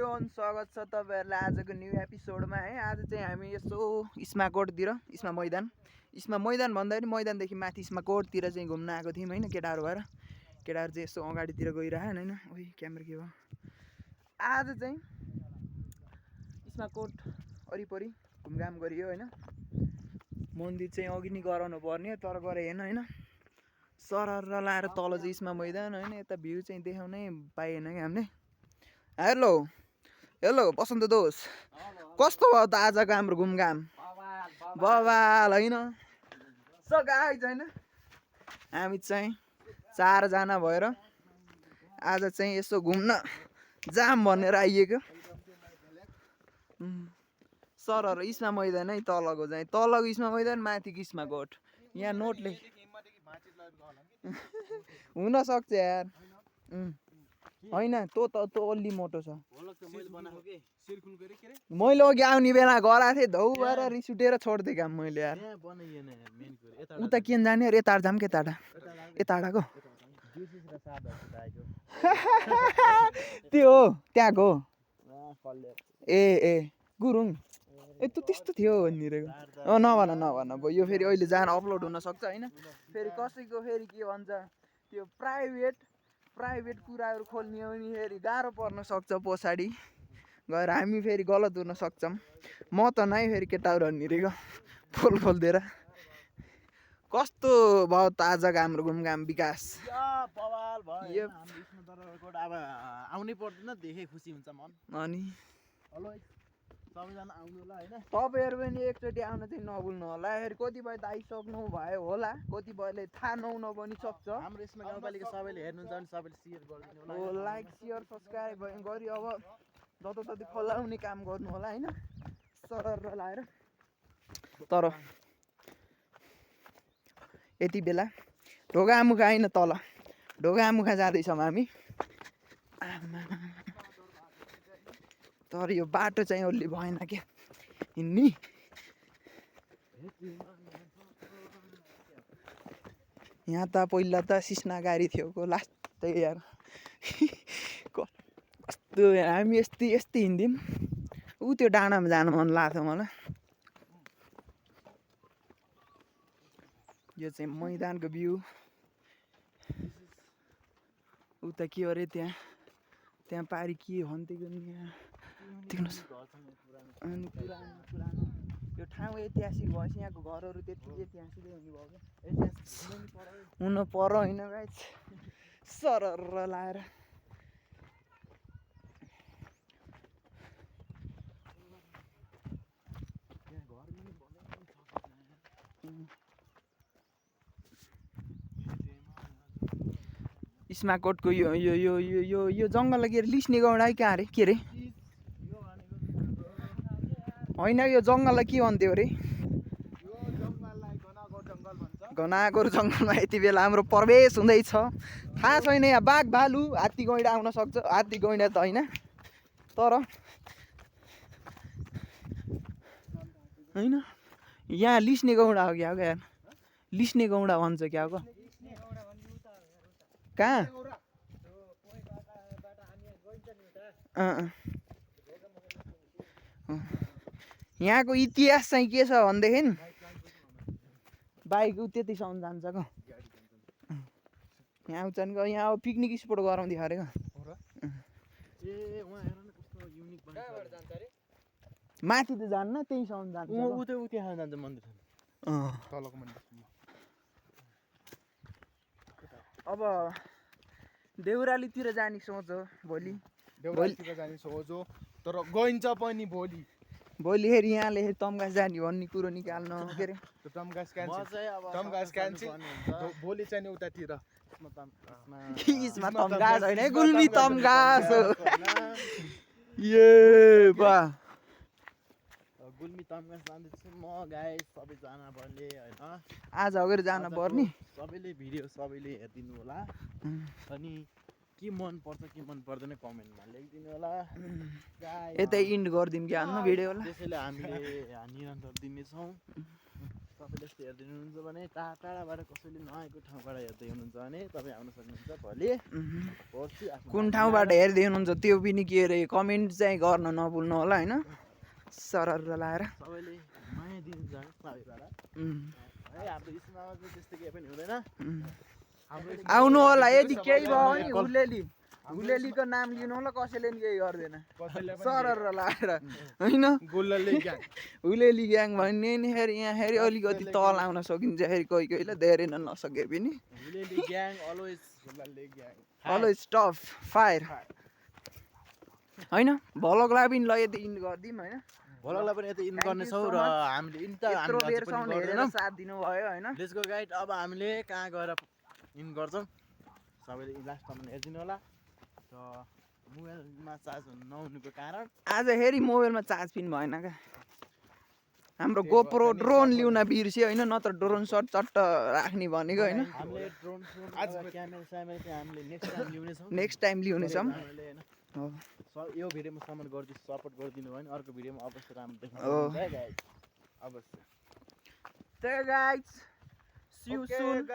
Everyone स्वागत छ तपाईहरुलाई आजको न्यू एपिसोडमा है। आज चाहिँ हामी यसो इस्माकोटतिर इस्मा मैदान भन्दा पनि मैदानदेखि माथि इस्माकोटतिर चाहिँ घुम्न आएको थियौँ हैन। केटाहरु भएर केटाहरु चाहिँ यसो अगाडितिर गइराछन् हैन। ओइ क्यामेरा के भयो। आज चाहिँ इस्माकोट वरिपरि घुमघाम गरियो हैन। मन्दिर चाहिँ अघि नै गराउनु पर्ने तर गरे हैन। सरर लाएर तल चाहिँ इस्मा मैदान हैन। यता भ्यू चाहिँ देखाउनै पाएन के हामीले। हेलो बसन्त दोष कस्तो भयो त आजको हाम्रो घुमघाम बवाल हैन। सो गाइज हैन हामी चाहिँ 4 जना भएर आज चाहिँ यसो घुम्न जाम भनेर आइएको। सरर इस्मा मैदान है तलको चाहिँ तलको इस्मा मैदान माथिको इस्माकोट। यहाँ नोटले हुन सक्छ यार हैन तँ अलि मोटो छ। मैले अघि आउने बेला गराएको थिएँ धौ भएर रिस उठेर छोड्दै काम मैले यार। उता किन जाने रे यता जाम के यताको त्यो हो त्यहाँको ए गुरुङ ए त त्यस्तो थियो भनिरहेको। नभन भयो यो फेरि अहिले जान अपलोड हुन सक्छ हैन। फेरि कसैको फेरि के भन्छ त्यो प्राइभेट कुराहरू खोल्ने हो नि फेरि गाह्रो पर्न सक्छ पछाडि गएर हामी फेरि गलत हुन सक्छौँ। म त नै फेरि केटाहरू भनिरहेको पोल खोलिदिएर। कस्तो भयो त आजको हाम्रो घुमघाम विकास आउनै पर्दैन देखे खुसी हुन्छ मन। अनि सबैजना आउनु होला हैन। तपाईहरु पनि एकचोटि आउन चाहिँ नभुल्नु होला। फेरि कतिपय त आइसक्नु भयो होला कतिपयले थाहा नहुन पनि सक्छ। हाम्रो यसमा गाउँपालिका सबैले हेर्नुहुन्छ भने सबैले शेयर गरिदिनु होला। लाइक शेयर सब्स्क्राइब गरी अब जताततै फलाउने काम गर्नु होला हैन। सरर लाएर तर यति बेला ढोकामुखा हैन तल ढोकामुखा जाँदैछौँ हामी। तर यो बाटो चाहिँ अलि भएन क्या हिँड्ने। यहाँ त पहिला त सिस्ना गाडी थियो को लास्ट यार कस्तो हामी यस्तै हिँड्थ्यौँ। ऊ त्यो डाँडामा जानु मन लाग्थ्यो मलाई। यो चाहिँ मैदानको भ्यू। उता के अरे त्यहाँ पारी के भन्थ्यो अनि पुरानो यो ठाउँ ऐतिहासिक भएपछि यहाँको घरहरू त्यति ऐतिहासिकै हुनु पर्यो होइन गाइस। सरर लाएर इस्माकोटको यो जङ्गललाई के अरे लिस्ने गौडा है कहाँ अरे के अरे होइन यो जङ्गललाई के भन्थ्यो अरे घनागोर जङ्गलमा यति बेला हाम्रो प्रवेश हुँदैछ। थाहा छैन यहाँ बाघ भालु हात्ती गैँडा आउन सक्छ। हात्ती गैँडा त होइन तर होइन यहाँ लिस्ने गौडा हो क्या हो क्या लिस्ने गौडा भन्छ क्या हो कहाँ यहाँको इतिहास चाहिँ के छ भनेदेखि बाइक त्यतिसम्म जान्छ क यहाँ आउँछ नि यहाँ अब पिकनिक स्पोट गराउँदै अरे माथि त जान्न त्यहीसम्म जान्छ जान्छ मन्दिर तलको मन्दिर। अब देउरालीतिर जाने सोच हो भोलि जाने सोच हो तर गइन्छ पनि भोलि फेरि यहाँले तम्घास जाने भन्ने कुरो निकाल्नु के अरे तम्घास क्यान्सल भोलि चाहिँ उतातिर इस्मा तम्घास होइन गुल्मी तम्घास गुल्मी तम्घास जाँदैछु म गाइस सबैजना भन्ने हैन। आज अगाडि जान पर्ने सबैले भिडियो सबैले हेरिदिनु होला अनि के मन पर्छ के मन पर्दैन कमेन्टमा लेखिदिनु होला। यतै इन्ड गरिदिउँ कि हाल्नु भिडियोलाई। त्यसैले हामीले निरन्तर दिनेछौँ। तपाईँले यस्तो हेर्दै हुनुहुन्छ भने टाढाबाट कसैले नआएको ठाउँबाट हेर्दै हुनुहुन्छ भने तपाईँ आउन सक्नुहुन्छ भोलि पर्सि आफ्नो कुन ठाउँबाट हेर्दै हुनुहुन्छ त्यो पनि के अरे कमेन्ट चाहिँ गर्न नभुल्नु होला होइन सरर लाएर सबैले माया दिनुहुन्छ है सबैबाट है हाम्रो स्कुलमा चाहिँ त्यस्तो केही पनि हुँदैन हाम्रो आउनु होला यदि केही भयो भने हुलेलीको नाम लिनु होला कसैले नि केही गर्दैन सरर लाएर होइन हुलेली ग्याङ भन्ने नि फेरि यहाँ फेरि अलिकति तल आउन सकिन्छ फेरि कोही कोहीलाई धेरै नसके पनि हुलेली ग्याङ अलवेज टफ फायर होइन भ्लगलाई पनि ल यति इन्ड गरिदिउँ होइन भोलकलाई पनि यता इन गर्नेछौँ र हामीले इन त यत्रो बेरसम्म हेरेर साथ दिनुभयो होइन लेट्स गो गाइड अब हामीले कहाँ गएर इन गर्छौँ सबैले लास्टसम्म हेरिदिनु होला र मोबाइलमा चार्ज नहुनुको कारण आज फेरि मोबाइलमा चार्ज पनि भएन क्या हाम्रो गोप्रो ड्रोन लिउन बिर्स्यो होइन नत्र ड्रोन सट चट्ट राख्ने भनेको होइन हामीले ड्रोन क्यामेरा स्यामेरा चाहिँ हामीले नेक्स्ट टाइम ल्याउनेछौँ यो भिडियोमा सामान गरिदिनु सपोर्ट गरिदिनु भयो भने अर्को भिडियोमा अवश्य राम्रो देख्नुहुन्छ अवश्य There guys, see you soon.